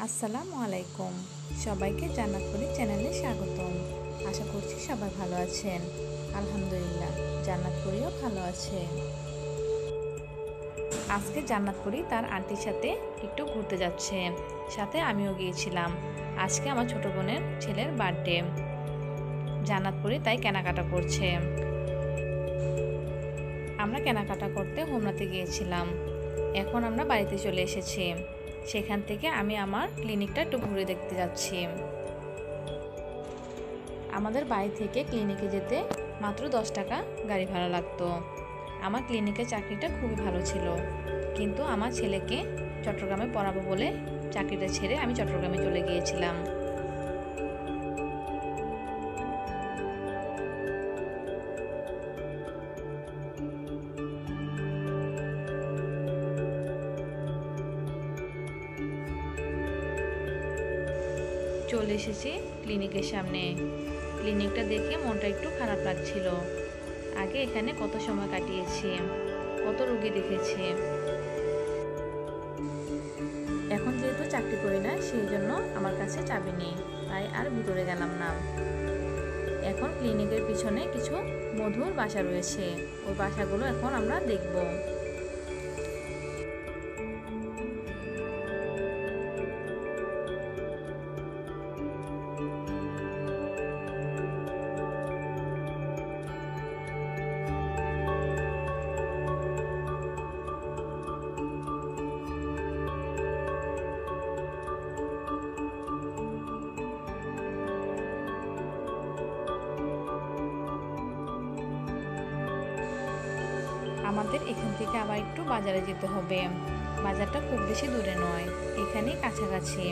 আসসালামু আলাইকুম। সবাইকে জান্নাতপুরি চ্যানেলে স্বাগতম। আশা করছি সবাই ভালো আছেন। আলহামদুলিল্লাহ, জান্নাতপুরিও ভালো আছে। আজকে জান্নাতপুরি তার আন্টির সাথে একটু ঘুরতে যাচ্ছে, সাথে আমিও গিয়েছিলাম। আজকে আমার ছোট বোনের ছেলের বার্থডে। জান্নাতপুরি তাই কেনাকাটা করছে। আমরা কেনাকাটা করতে হোমনাতে গিয়েছিলাম। এখন আমরা বাড়িতে চলে এসেছি। সেখান থেকে আমি আমার ক্লিনিকটা একটু ঘুরে দেখতে যাচ্ছি। আমাদের বাড়ি থেকে ক্লিনিকে যেতে মাত্র 10 টাকা গাড়ি ভাড়া লাগতো। আমার ক্লিনিকের চাকরিটা খুবই ভালো ছিল, কিন্তু আমার ছেলেকে চট্টগ্রামে পড়াবো বলে চাকরিটা ছেড়ে আমি চট্টগ্রামে চলে গিয়েছিলাম। চলে এসেছি ক্লিনিকের সামনে। ক্লিনিকটা দেখে মনটা একটু খারাপ লাগছিল। আগে এখানে কত সময় কাটিয়েছি, কত রোগী দেখেছি। এখন যেহেতু চাকরি করি না, সেই জন্য আমার কাছে চাবি নেই, তাই আর ভিতরে গেলাম না। এখন ক্লিনিকের পিছনে কিছু মধুর বাসা রয়েছে, ওই বাসাগুলো এখন আমরা দেখব। আমাদের এখান থেকে আবার একটু বাজারে যেতে হবে। বাজারটা খুব বেশি দূরে নয়, এখানেই কাছাকাছি।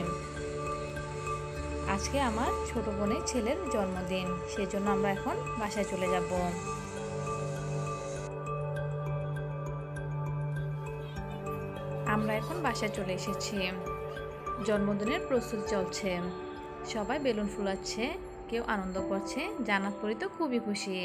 আজকে আমার ছোট বোনের ছেলের জন্মদিন, সেজন্য আমরা এখন বাসায় চলে যাব। আমরা এখন বাসায় চলে এসেছি। জন্মদিনের প্রস্তুতি চলছে, সবাই বেলুন ফুলাচ্ছে, কেউ আনন্দ করছে। জান্নাতপুরি তো খুবই খুশি।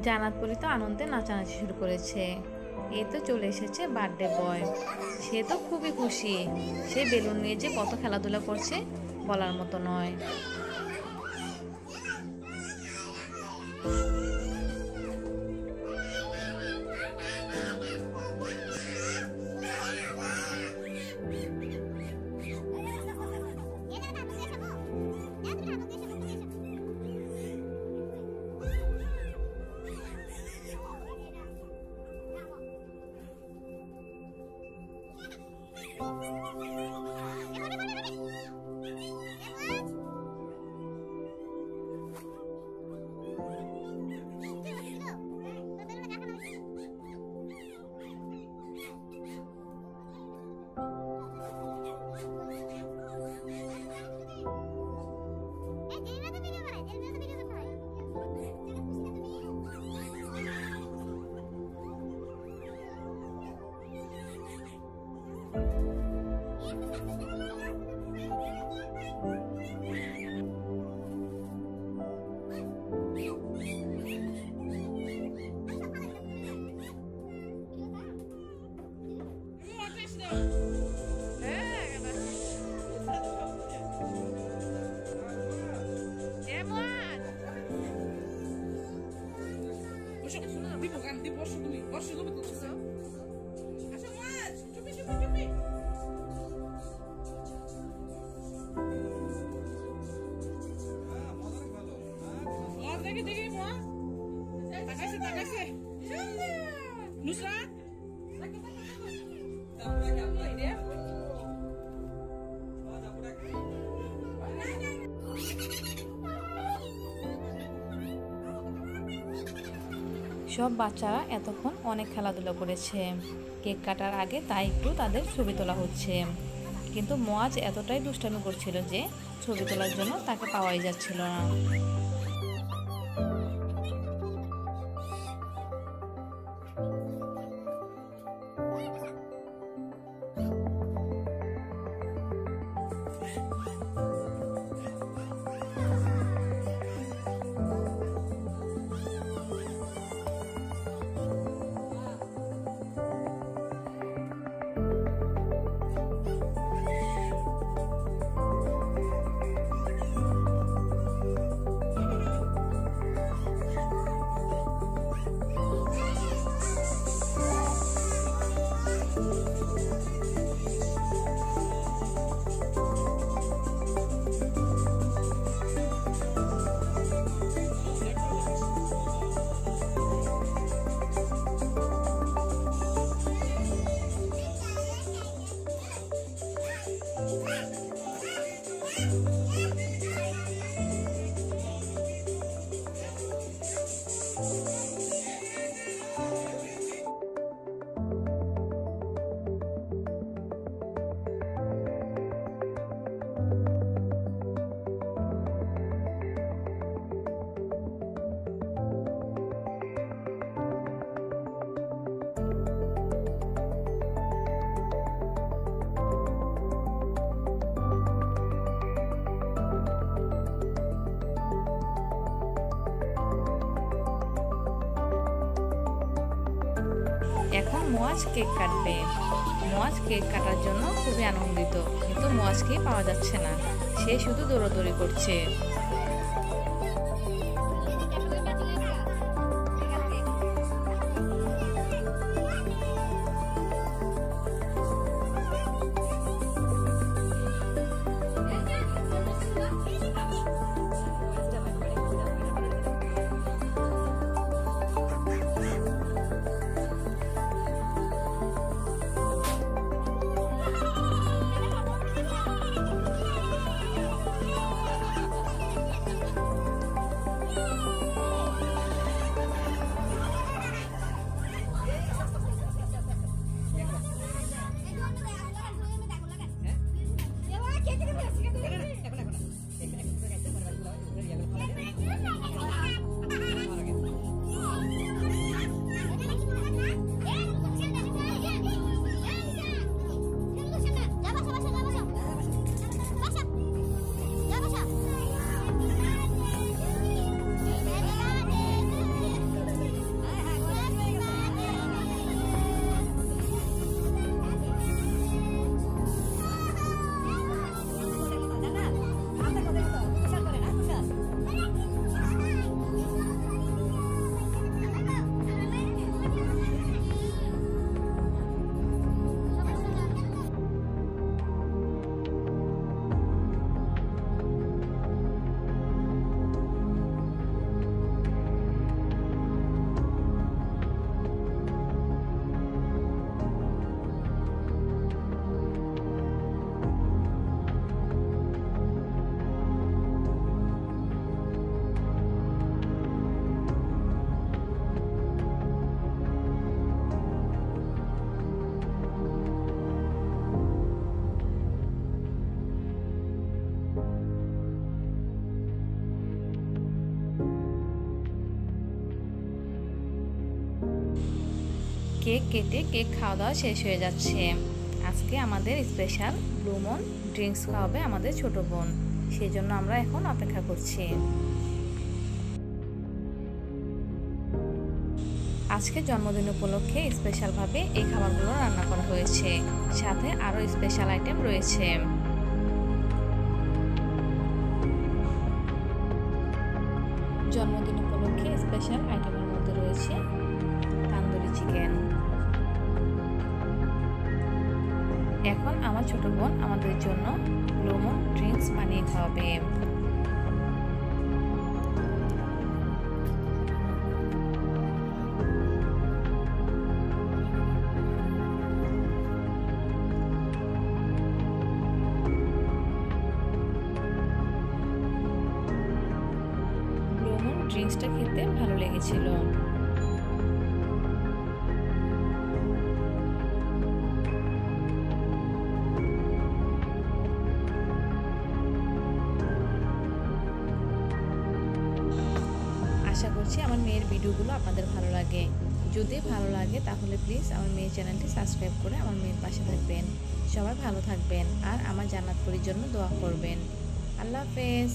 জান্নাতপুরি তো আনন্দে নাচানাচি শুরু করেছে। এই তো চলে এসেছে বার্থডে বয়, সে তো খুবই খুশি। সে বেলুন নিয়ে যে কত খেলাধুলা করছে বলার মতো নয়। সব বাচ্চারা এতক্ষণ অনেক খেলাধুলা করেছে। কেক কাটার আগে তাই একটু তাদের ছবি তোলা হচ্ছে, কিন্তু মোয়াজ এতটাই দুষ্টামি করছিল যে ছবি তোলার জন্য তাকে পাওয়াই যাচ্ছিল না। এখন মুয়াজ কেক কাটবে। মুয়াজ কেক কাটার জন্য খুবই আনন্দিত, কিন্তু মুয়াজকে পাওয়া যাচ্ছে না, সে শুধু দৌড়াদৌড়ি করছে। কেক কেটে কেক খাওয়া দাওয়া শেষ হয়ে যাচ্ছে। আজকে আমাদের স্পেশাল ব্লু মুন ড্রিঙ্কস খাওয়াবে আমাদের ছোট বোন, সেই জন্য আমরা এখন অপেক্ষা করছি। আজকে জন্মদিন উপলক্ষে স্পেশালভাবে এই খাবারগুলো রান্না করা হয়েছে, সাথে আরও স্পেশাল আইটেম রয়েছে। জন্মদিন উপলক্ষে স্পেশাল আইটেমের মধ্যে রয়েছে তান্দুরি চিকেন। এখন আমার ছোট বোন আমাদের জন্য ব্লু মুন ড্রিঙ্কস বানিয়ে খাওয়াবে। ব্লু মুন ড্রিঙ্কসটা খেতে ভালো লেগেছিল। আশা করছি আমার মেয়ের ভিডিওগুলো আপনাদের ভালো লাগে। যদি ভালো লাগে তাহলে প্লিজ আমার মেয়ের চ্যানেলটি সাবস্ক্রাইব করে আমার মেয়ের পাশে থাকবেন। সবাই ভালো থাকবেন আর আমার জান্নাত পরীর জন্য দোয়া করবেন। আল্লাহ হাফেজ।